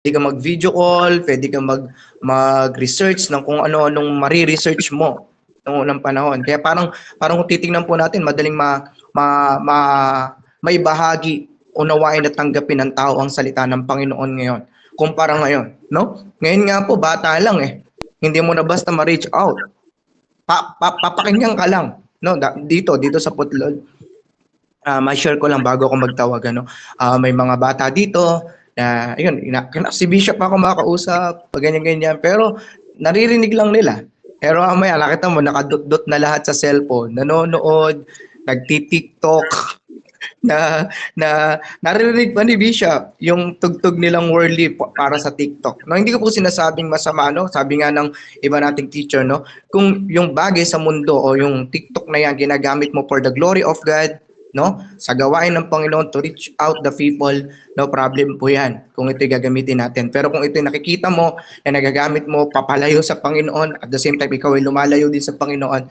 Pwede ka mag-video call, pwede ka mag-research ng kung ano-anong mari-research mo noong unang panahon. Kaya parang kung titingnan po natin, madaling ma, ma, may bahagi, unawain at tanggapin ng tao ang salita ng Panginoon ngayon. Kumpara ngayon, no? Ngayon nga po, bata lang eh. Hindi mo na basta ma-reach out. Papakinggan ka lang, no? Dito sa Putlod. Ma-share ko lang bago ako magtawag, ano. May mga bata dito na ayun, si Bishop ako makausap, pag ganyan-ganyan, pero naririnig lang nila. Pero mamaya nakita mo nakadot-dot na lahat sa cellphone, nanonood, nagti-TikTok, na naririnig pa ni Bishop yung tugtog nilang worldly para sa TikTok. No, hindi ko po sinasabing masama, no? Sabi nga ng iba nating teacher, no, kung yung bagay sa mundo o yung TikTok na yan ginagamit mo for the glory of God, no, sa gawain ng Panginoon to reach out the people, no problem po yan kung ito gagamitin natin. Pero kung ito nakikita mo na nagagamit mo papalayo sa Panginoon, at the same time ikaw ay lumalayo din sa Panginoon,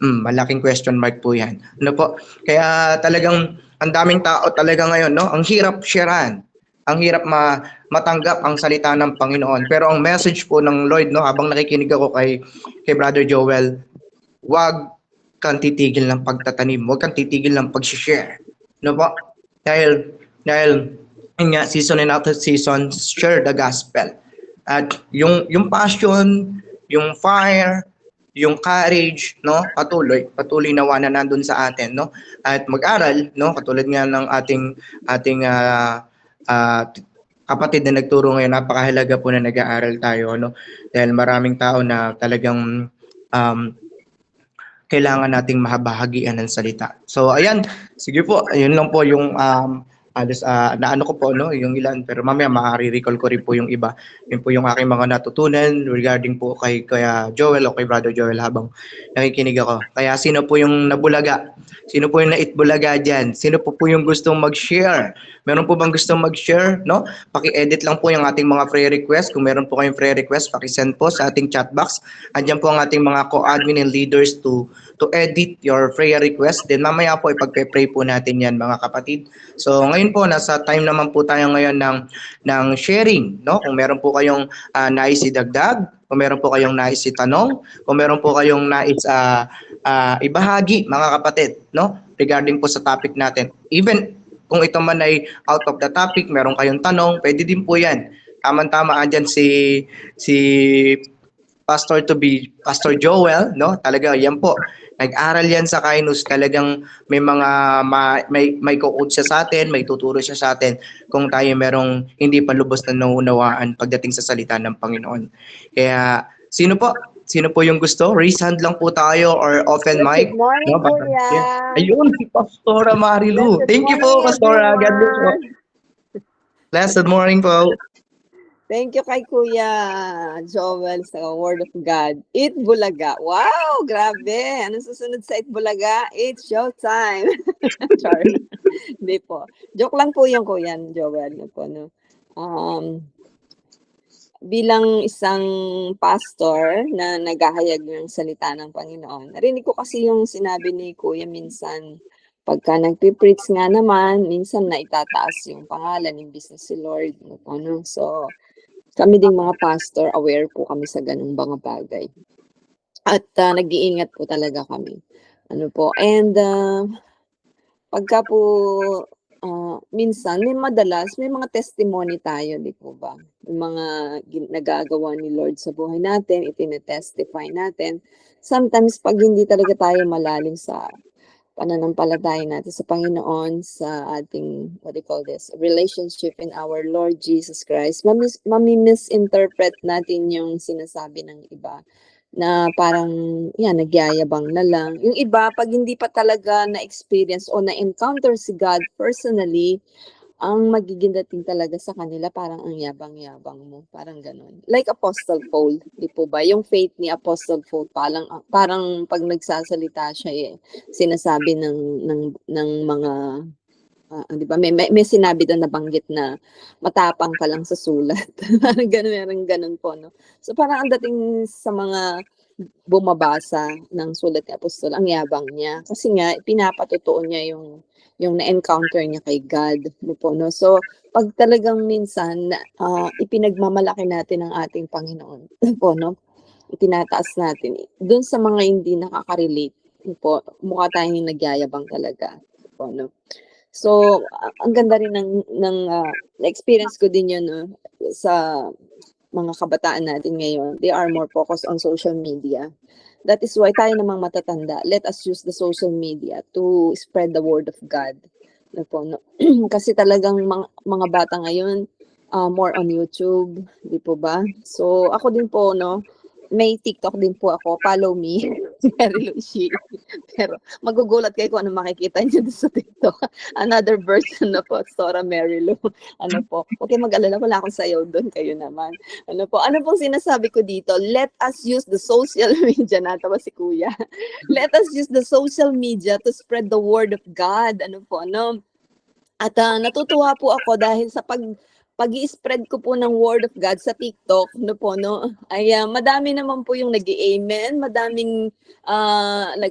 malaking question mark po yan. Ano po? Kaya talagang ang daming tao talaga ngayon, no? Ang hirap sharean. Ang hirap matanggap ang salita ng Panginoon. Pero ang message po ng Lord, no, habang nakikinig ako kay Brother Joel, wag kang titigil ng pagtatanim, wag kang titigil ng pag-share. No po? Dahil yun nga, season and out of season, share the gospel. At yung passion, yung fire, yung courage, no, patuloy nawa na nandun sa atin, no, at mag-aral, no, katulad nga ng ating kapatid na nagturo ngayon, napakahalaga po na nag-aaral tayo, no, dahil maraming tao na talagang kailangan nating mahabahagian ng salita. So ayan, sige po, ayun lang po yung naano ko po, no, yung ilan, pero mamaya ma-recall ko rin po yung iba. Yun po yung aking mga natutunan regarding po kay Kuya Joel o kay Brother Joel habang nakikinig ako. Kaya sino po yung nabulaga? Sino po yung naitbulaga dyan? Sino po yung gustong mag-share? Meron po bang gustong mag-share? No? Paki-edit lang po yung ating mga prayer request. Kung meron po kayong prayer request, paki-send po sa ating chat box. Andiyan po ang ating mga co-admin and leaders to edit your prayer request. Then mamaya po ipagpe-pray po natin yan, mga kapatid. So ngayon po nasa time naman po tayo ngayon ng sharing, no? Kung meron po kayong nais idagdag, kung meron po kayong nais itanong, kung meron po kayong nais ibahagi, mga kapatid, no? Regarding po sa topic natin. Even kung ito man ay out of the topic, meron kayong tanong, pwede din po 'yan. Tama-tama andyan si Pastor Joel, no? Talaga 'yan po. Nag-aral yan sa Kainos, talagang may mga may co-coach siya sa atin, may tuturo siya sa atin kung tayo merong hindi pa lubos na nauunawaan pagdating sa salita ng Panginoon. Kaya sino po yung gusto? Raise hand lang po tayo or open Good mic. morning, No? Kuya. Ayun, si Pastora Marilu. Blessed Thank you morning, po, Pastora. God bless po. everyone. Blessed morning po. Thank you kay Kuya Joel sa Word of God. Eat Bulaga. Wow, grabe. Ano susunod sa Eat Bulaga? It's showtime. Sorry. Hindi po. Joke lang po yung Kuya Joel. No? Bilang isang pastor na naghahayag ng salita ng Panginoon, narinig ko kasi yung sinabi ni Kuya minsan, pagka nagpipreach nga naman, minsan na itataas yung pangalan, ng business si Lord. No? So, kami ding mga pastor, aware po kami sa ganung mga bagay. At nag-iingat po talaga kami. Ano po, and pagka po, minsan, madalas, may mga testimony tayo, di po ba? Yung mga nagagawa ni Lord sa buhay natin, itinetestify natin. Sometimes, pag hindi talaga tayo malalim sa pananampalataya natin sa Panginoon, sa ating, what do you call this, relationship in our Lord Jesus Christ, mami-misinterpret natin yung sinasabi ng iba na parang, yan, nagyayabang na lang. Yung iba, pag hindi pa talaga na-experience o na-encounter si God personally, ang magiging dating talaga sa kanila, parang ang yabang-yabang mo. Parang ganun. Like Apostle Paul, di po ba? Yung faith ni Apostle Paul, parang pag nagsasalita siya, sinasabi ng mga, di ba? May sinabi doon na banggit na matapang ka lang sa sulat. Parang ganun po, no? So parang ang dating sa mga bumabasa ng sulat ni Apostol, ang yabang niya. Kasi nga, pinapatotoo niya yung yung na-encounter niya kay God, no po, no? So, pag talagang minsan ipinagmamalaki natin ang ating Panginoon, no po, no? Itinataas natin doon sa mga hindi nakaka-relate, no po, mukha tayong nagyayabang talaga, no po, no? So, ang ganda rin na-experience ko din yun, no, sa mga kabataan natin ngayon. They are more focused on social media. That is why tayo namang matatanda, let us use the social media to spread the word of God. No po, no? Kasi talagang mga bata ngayon, more on YouTube, di po ba? So, ako din po, no, may TikTok din po ako, follow me, Mary Lou Shi. Pero magugulat kayo kung ano makikita niyo sa TikTok. Another version na po, Sora Mary Lou. Ano po, okay, mag-alala, wala akong sayaw doon, kayo naman. Ano pong sinasabi ko dito? Let us use the social media, natawa si Kuya. Let us use the social media to spread the word of God. Ano po, no? At natutuwa po ako dahil sa pag-i-spread ko po ng word of God sa TikTok, no po, no, ay madami naman po yung nag-i-amen, madaming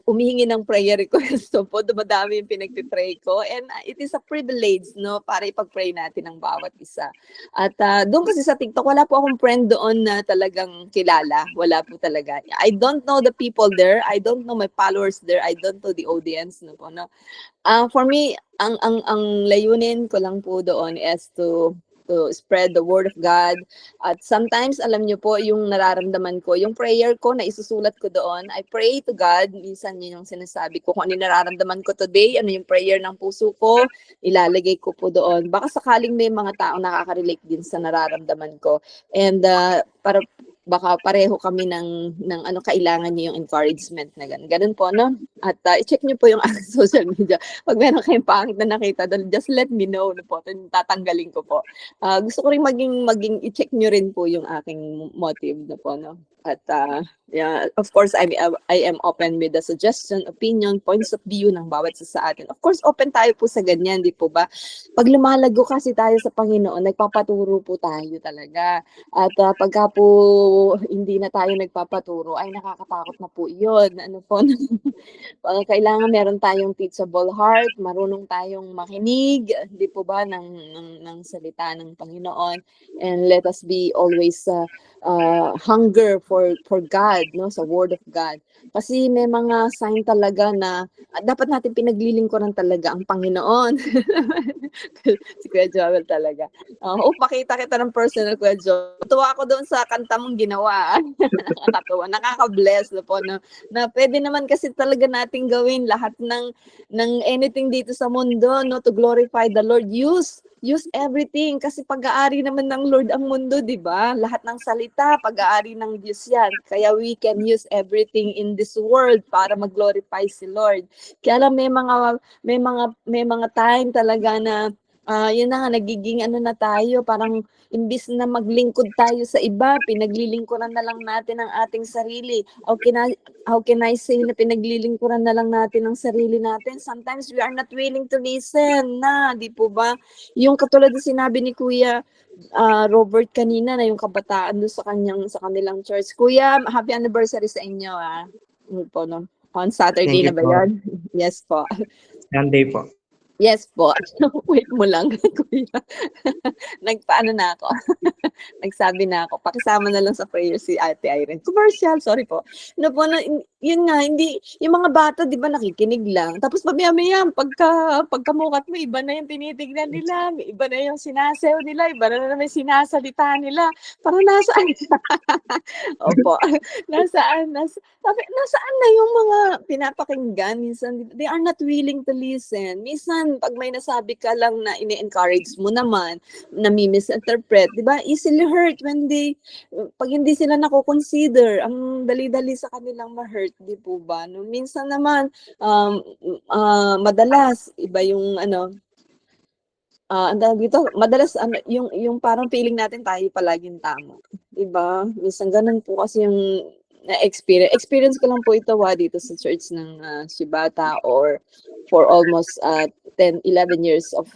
humihingi ng prayer request. So po, madami yung pinagpipray ko, and it is a privilege, no, para ipag-pray natin ang bawat isa. At doon kasi sa TikTok, wala po akong friend doon na talagang kilala, wala po talaga. I don't know the people there, I don't know my followers there, I don't know the audience, no po, no. For me, ang layunin ko lang po doon is to spread the word of God. At sometimes, alam niyo po, yung nararamdaman ko, yung prayer ko na isusulat ko doon, I pray to God. Minsan yun yung sinasabi ko, kung ano yung nararamdaman ko today, ano yung prayer ng puso ko, ilalagay ko po doon. Baka sakaling may mga tao nakaka-relate din sa nararamdaman ko. And baka pareho kami ng ano, kailangan niyo yung encouragement na ganun. Ganun po, no? At i-check niyo po yung aking social media. Pag meron kayong pangit na nakita doon, just let me know, no po. Tatanggalin ko po. Gusto ko rin maging i-check niyo rin po yung aking motive, no po, no? At yeah, of course, I am open with the suggestion, opinion, points of view ng bawat isa sa atin. Of course, open tayo po sa ganyan, di po ba? Pag lumalago kasi tayo sa Panginoon, nagpapaturo po tayo talaga. At pagka po hindi na tayo nagpapaturo, ay nakakatakot na po yun. Ano po? Kailangan meron tayong teachable heart, marunong tayong makinig, di po ba, ng salita ng Panginoon. And let us be always hunger for God, no, sa word of God. Kasi may mga sign talaga na dapat natin pinaglilingkuran talaga ang Panginoon. Si Kuya Joel talaga. Pakita kita ng personal, Kuya Joel. Tuwa ako doon sa kanta mong ginawa. Nakakatuwa, nakaka-bless na po, na pwede naman kasi talaga nating gawin lahat ng anything dito sa mundo, no, to glorify the Lord. Use everything kasi pag-aari naman ng Lord ang mundo, di ba? Lahat ng salita, pag-aari ng Diyos yan. Kaya we can use everything in this world para mag-glorify si Lord. Kaya lang may mga time talaga na yun na nga, nagiging ano na tayo, parang imbis na maglingkod tayo sa iba, pinaglilingkuran na lang natin ang ating sarili. How can I say na pinaglilingkuran na lang natin ang sarili natin? Sometimes we are not willing to listen na, di po ba? Yung katulad na sinabi ni Kuya Robert kanina na yung kabataan doon sa kanilang church. Kuya, happy anniversary sa inyo po, no? On Saturday Thank na you ba po. yan? Yes po. Sunday po. Yes po. Wait mo lang, Kuya. Nagpaano na ako. Nagsabi na ako. Pakisama na lang sa prayer si Ate Irene. Commercial, sorry po. No po, yun nga, hindi, yung mga bata, di ba, nakikinig lang. Tapos maya-maya, pagkamukat mo, iba na yung tinitignan nila, iba na yung sinasayaw nila, iba na may sinasalita nila. Parang nasaan? Opo. Nasaan na yung mga pinapakinggan? Minsan, they are not willing to listen. Minsan, pag may nasabi ka lang na ini-encourage mo naman, nami-misinterpret, di ba? Easily hurt pag hindi sila nako-consider, ang dali-dali sa kanilang ma-hurt, di po ba? No, minsan naman, madalas, iba yung ang tawag dito, madalas yung parang feeling natin tayo palaging tama. Di ba? Minsan ganun po kasi yung experience ko lang po ito dito sa church ng Shibata, or for almost 10-11 years of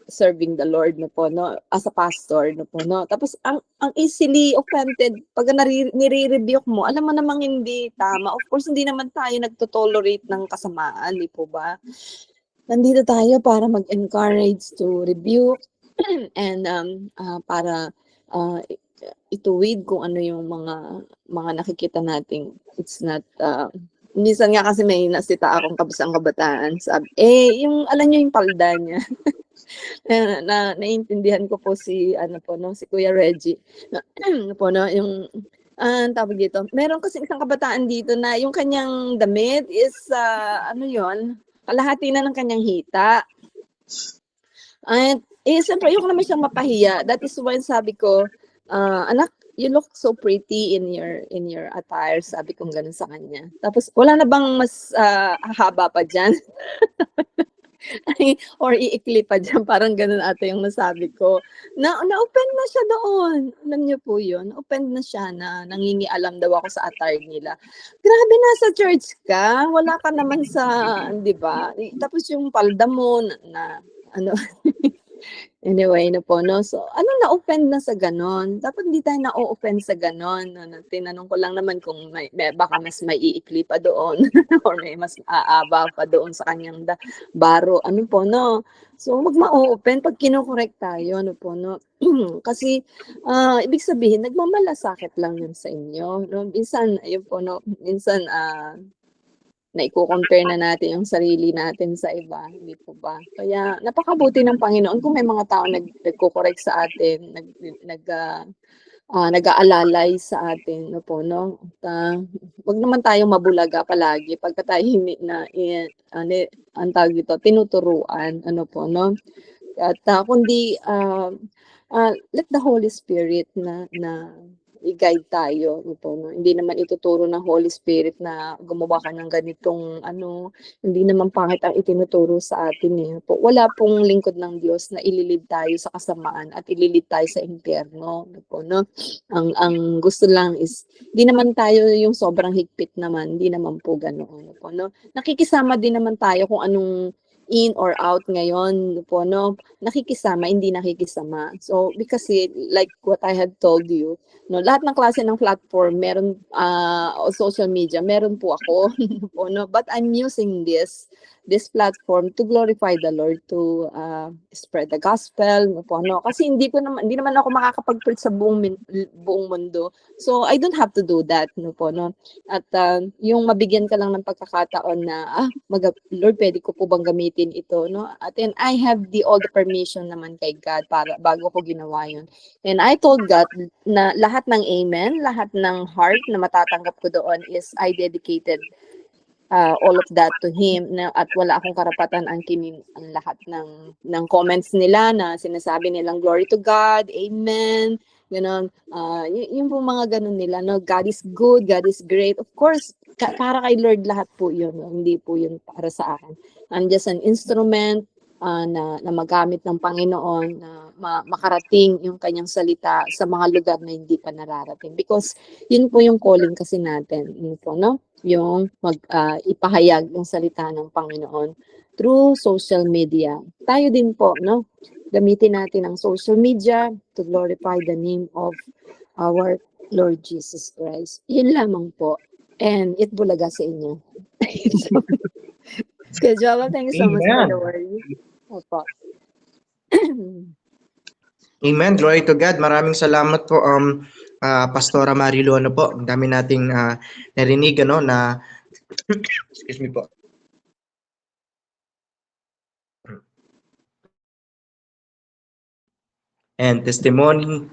serving the Lord, no po, no, as a pastor, no po, no. Tapos ang easily offended pag nire-rebuke mo, alam mo namang hindi tama. Of course, hindi naman tayo nagto-tolerate ng kasamaan, di po ba? nandito tayo para mag-encourage, to rebuke, and para ituwid kung ano yung mga nakikita nating it's not minsan nga kasi may nasita akong kabisang kabataan, sabi yung alam niyo yung palda niya. Naiintindihan ko po si ano po no, si Kuya Reggie. Po no, yung tawag dito, meron kasi isang kabataan dito na yung kanyang damit is ano yon, kalahati na ng kanyang hita. At siyempre ayoko naman siyang mapahiya. That is why sabi ko, anak, you look so pretty in your attire, sabi ko gano'n sa kanya. Tapos wala na bang mas haba pa diyan? Or iikli pa diyan, parang gano'n ata yung nasabi ko. Na-offend na siya doon. Alam niyo po 'yun, offend na siya na nangingialam daw ako sa attire nila. Grabe, nasa church ka, wala ka naman sa 'di ba? Tapos yung palda mo na ano. Anyway na po 'no, so ano, na-offend na sa gano'n, dapat hindi tayo na-o-offend sa gano'n, ano, tinanong ko lang naman kung may baka mas maiikli pa doon or may mas aaba pa doon sa kanyang baro, ano po 'no. So wag ma-o-offend 'pag kino-correct tayo, ano po 'no. Kasi, ibig sabihin nagmamalasakit lang 'yun sa inyo 'no, minsan ayun po 'no, minsan, naiko-compare na natin yung sarili natin sa iba, hindi po ba? Kaya napakabuti ng Panginoon kung may mga taong nagko-correct sa atin, nag-aalalay sa atin, no po, no? At, wag naman tayong mabulaga palagi pagka tayo hindi na ang tawag dito, tinuturuan, ano po, no? At kundi let the Holy Spirit na i-guide tayo, ito, no? Hindi naman ituturo ng Holy Spirit na gumawa ka ng ganitong ano, hindi naman pangit ang itinuturo sa atin eh. Po, wala pong lingkod ng Diyos na ililid tayo sa kasamaan at ililid tayo sa impyerno, po, no? Ang gusto lang is hindi naman tayo yung sobrang higpit naman, hindi naman po ganoon, po, no? Nakikisama din naman tayo kung anong in or out ngayon po, no? Nakikisama, hindi nakikisama. So because like what I had told you, no, lahat ng klase ng platform meron, o social media meron po ako po, no, but I'm using this platform to glorify the Lord, to spread the gospel, no po, no, kasi hindi naman ako makakapag-preach sa buong mundo, so I don't have to do that, no po, no. At yung mabigyan ka lang ng pagkakataon na Lord, pwede ko po bang gamitin ito, no, at then I have all the permission naman kay God para bago ko ginawa yun. And I told God na lahat ng amen, lahat ng heart na matatanggap ko doon is I dedicated all of that to Him, na, at wala akong karapatan angkinin ang lahat ng comments nila na sinasabi nilang glory to God, amen, gano'n. Yung po mga ganun nila, no, God is good, God is great. Of course, para kay Lord lahat po yun, no? Hindi po yun para sa akin. I'm just an instrument na magamit ng Panginoon na makarating yung kanyang salita sa mga lugar na hindi pa nararating. Because yun po yung calling kasi natin, yun po, no? Yung ipahayag yung salita ng Panginoon through social media. Tayo din po, no? Gamitin natin ang social media to glorify the name of our Lord Jesus Christ. Yun lamang po. And it bulaga sa inyo. Kuya Joel, thank you so much for the word. Opo. Amen. Glory to God. Maraming salamat po, Pastora Marilu, ano po. Ang dami nating narinig, ano, na excuse me po. And testimony,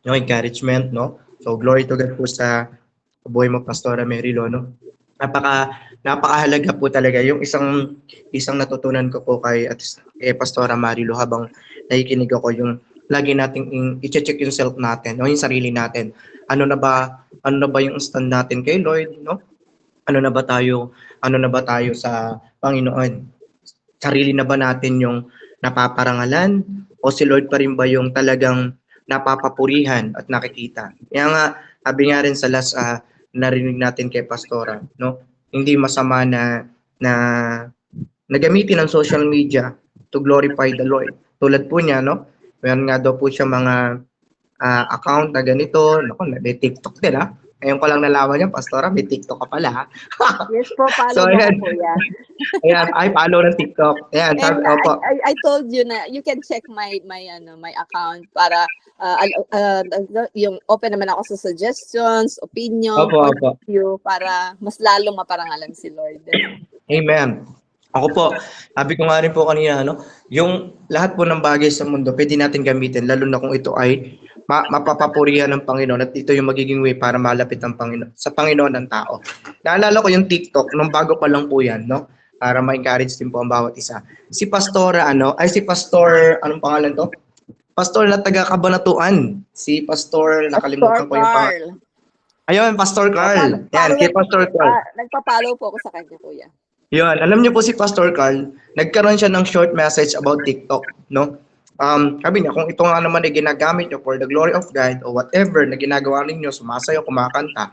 yung encouragement, no? So, glory to God po sa buhay mo, Pastora Marilu, no? Napakahalaga po talaga yung isang natutunan ko po kay Pastora Marilu habang nakikinig ako, yung lagi nating i-check yung self natin, no, yung sarili natin. Ano na ba yung stand natin kay Lord, no? Ano na ba tayo sa Panginoon? Sarili na ba natin yung napaparangalan o si Lord pa rin ba yung talagang napapapurihan at nakikita? Kaya nga, sabi nga rin sa last narinig natin kay Pastora, no? Hindi masama na gamitin ang social media to glorify the Lord. Tulad po niya, no? Meron nga daw po siya mga account na ganito, may TikTok din Ngayon ko lang nalaman yan, Pastora, may TikTok ka pala, ha? Yes po, So, follow mo ayan. ko, kuya. Ayan, ay, follow ng TikTok. Ayan, And opo. I told you na you can check my account para yung open naman ako sa suggestions, opinion, Opo, point opo. of view para mas lalong maparangalan si Lord. Amen. Ako po, sabi ko nga rin po kanina, no, yung lahat po ng bagay sa mundo, pwede natin gamitin, lalo na kung ito ay mapapapurihan ng Panginoon at ito yung magiging way para malapit ng Panginoon, sa Panginoon ng tao. Naalala ko yung TikTok, nung bago pa lang po yan, no, para ma-encourage din po ang bawat isa. Si Pastora, si Pastor, anong pangalan to? Pastor na taga Kabanatuan. Si Pastor, Pastor nakalimutan ko yung pangalan. Carl. Ayun, Pastor Carl. Yan, si Pastor Carl. Nagpa-follow po ako sa kanya, kuya. Yun, alam niyo po si Pastor Carl, nagkaroon siya ng short message about TikTok, no? Sabi niya, kung ito nga naman ay ginagamit niyo for the glory of God or whatever na ginagawa ninyo, sumasayaw, kumakanta,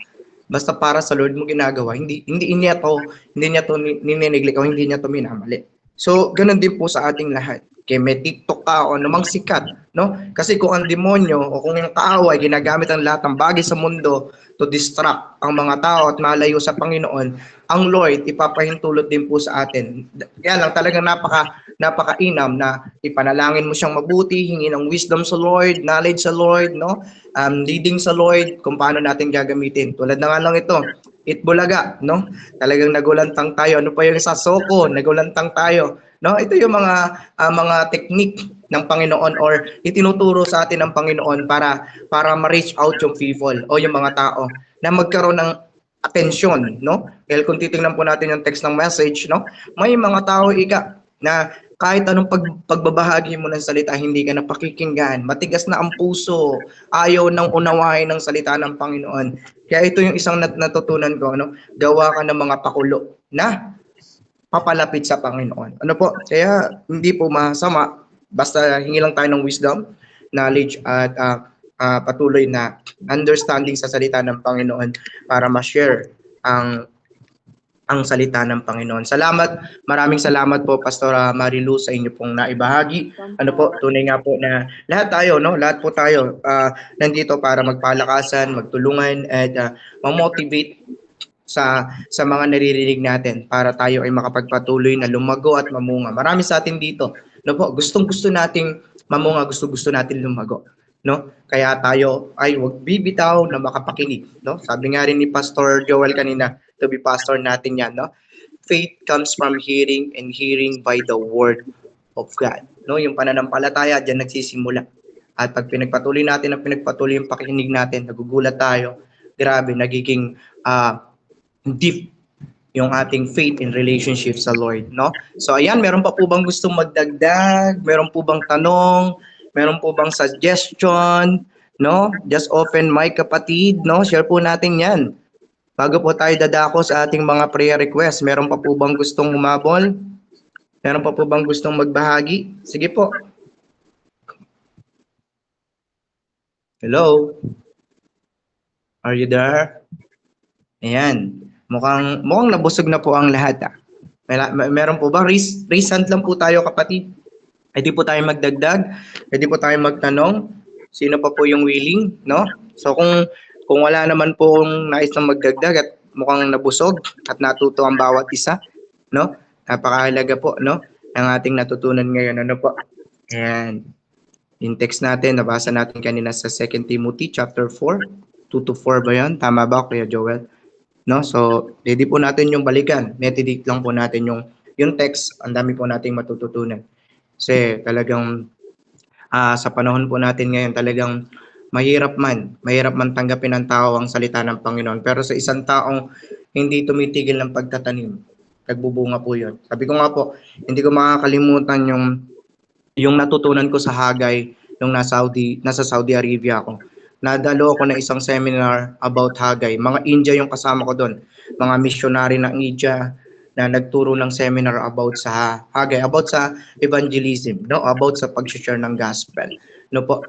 basta para sa Lord mo ginagawa, hindi niya to nininiglik o hindi niya to minamali. So, ganun din po sa ating lahat. Kaya may TikTok ka o namang sikat, no? Kasi kung ang demonyo o kung yung kaaway ginagamit ang lahat ng bagay sa mundo to distract ang mga tao at malayo sa Panginoon, ang Lord ipapahintulot din po sa atin. Kaya lang talagang napakainam na ipanalangin mo siyang mabuti, hingin ng wisdom sa Lord, knowledge sa Lord, no? Leading sa Lord kung paano natin gagamitin. Tulad na nga lang ito, Itbulaga, no? Talagang nagulantang tayo. Ano pa yung sa Soko, nagulantang tayo, no? Ito yung mga technique ng Panginoon or itinuturo sa atin ng Panginoon para ma-reach out yung people o yung mga tao na magkaroon ng atensyon, no? Dahil kung titingnan po natin yung text ng message, no? May mga tao na kahit anong pagbabahagi mo ng salita, hindi ka napakikinggan. Matigas na ang puso, ayaw nang unawain ng salita ng Panginoon. Kaya ito yung isang natutunan ko, no? Gawa ka ng mga pakulo na papalapit sa Panginoon. Ano po? Kaya hindi po masama, basta hingi lang tayo ng wisdom, knowledge at patuloy na understanding sa salita ng Panginoon para ma-share ang salita ng Panginoon. Maraming salamat po Pastora Marilu sa inyo pong naibahagi. Ano po, tunay nga po na lahat tayo, no? Lahat po tayo nandito para magpalakasan, magtulungan at ma-motivate sa mga naririnig natin para tayo ay makapagpatuloy na lumago at mamunga. Marami sa atin dito, no po, gustong-gusto nating mamunga, gusto-gusto natin lumago, no? Kaya tayo ay wag bibitaw na makapakinig, no? Sabi nga rin ni Pastor Joel kanina, to be pastor natin 'yan, no? Faith comes from hearing and hearing by the word of God, no? Yung pananampalataya diyan nagsisimula. At pag pinagpatuloy natin yung pakikinig natin, nagugulat tayo. Grabe, nagiging deep yung ating faith in relationship sa Lord, no? So ayan, meron pa po bang gustong magdagdag? Meron po bang tanong? Meron po bang suggestion? No? Just open mic, kapatid, no? Share po natin 'yan. Bago po tayo dadako sa ating mga prayer request, meron pa po bang gustong humabol? Meron pa po bang gustong magbahagi? Sige po. Hello? Are you there? Ayan. Mukhang nabusog na po ang lahat. Meron po ba? Raise hand lang po tayo, kapatid. Pwede po tayo magdagdag. Pwede po tayo magtanong. Sino pa po yung willing, no? So kung wala naman po nais na magdagdag at mukhang nabusog at natuto ang bawat isa, no? Napakahalaga po, no? Ang ating natutunan ngayon, ano po? Ayan. Yung text natin, nabasa natin kanina sa 2 Timothy chapter 4, 2-4 ba yan? Tama ba, Kuya Joel? No? So, ready po natin yung balikan. Netidik lang po natin yung text. Ang dami po nating matututunan. Kasi talagang sa panahon po natin ngayon, talagang mahirap man tanggapin ng tao ang salita ng Panginoon. Pero sa isang taong hindi tumitigil ng pagtatanim, nagbubunga po yun. Sabi ko nga po, hindi ko makakalimutan yung natutunan ko sa Hagay nung nasa Saudi Arabia ako. Nadalo ako ng isang seminar about Hagay. Mga India yung kasama ko doon. Mga missionary ng India na nagturo ng seminar about sa Hagay, about sa evangelism, no? About sa pag-share ng gospel. No po.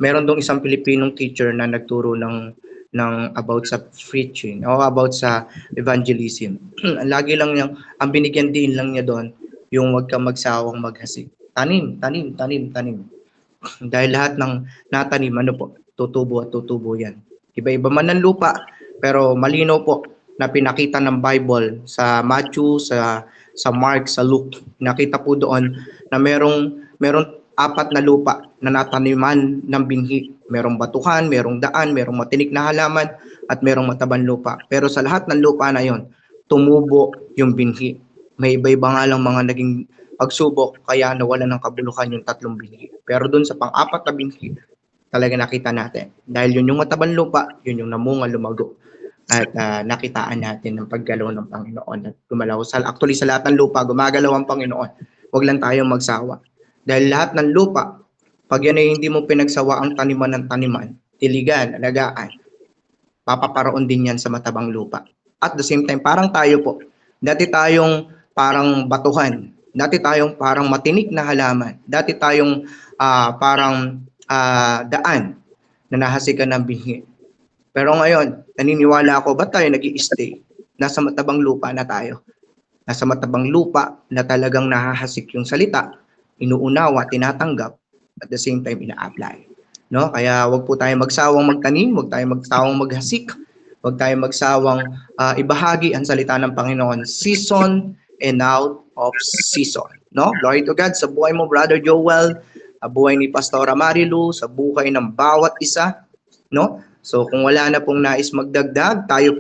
Meron dong isang Pilipinong teacher na nagturo ng about sa preaching o about sa evangelism. Lagi lang niyang ang binigyan din lang niya doon yung wag kang magsawang maghasik. Tanim. Dahil lahat ng natanim, tutubo at tutubo yan. Iba-iba man ang lupa, pero malinaw po na pinakita ng Bible sa Matthew, sa Mark, sa Luke. Nakita po doon na merong apat na lupa na nataniman ng binhi. Merong batuhan, merong daan, merong matinik na halaman, at merong matabang lupa. Pero sa lahat ng lupa na yon, tumubo yung binhi. May iba-iba nga lang mga naging pagsubok, kaya nawala ng kabulukan yung tatlong binhi. Pero doon sa pang-apat na binhi, talaga nakita natin. Dahil yun yung matabang lupa, yun yung namunga, lumago. At nakitaan natin ng paggalaw ng Panginoon at gumalaw. Actually, sa lahat ng lupa, gumagalaw ang Panginoon. Huwag lang tayong magsawa. Dahil lahat ng lupa, pag yan ay hindi mo pinagsawa ang taniman ng taniman, tiligan, alagaan, papaparoon din yan sa matabang lupa. At the same time, parang tayo po, dati tayong parang batuhan, dati tayong parang matinik na halaman, dati tayong parang daan na nahasikan ng binhi. Pero ngayon, naniniwala ako, ba't tayo nag-i-stay? Nasa matabang lupa na tayo. Nasa matabang lupa na talagang nahahasik yung salita, inuunawa, tinatanggap, at the same time, ina-apply. No? Kaya wag po tayo magsawang magtanim, wag tayo magsawang maghasik, wag tayo magsawang ibahagi ang salita ng Panginoon. Season and out of season. No? Glory to God sa buhay mo, Brother Joel, buhay ni Pastora Marilu, sa buhay ng bawat isa. No? So kung wala na pong nais magdagdag, tayo po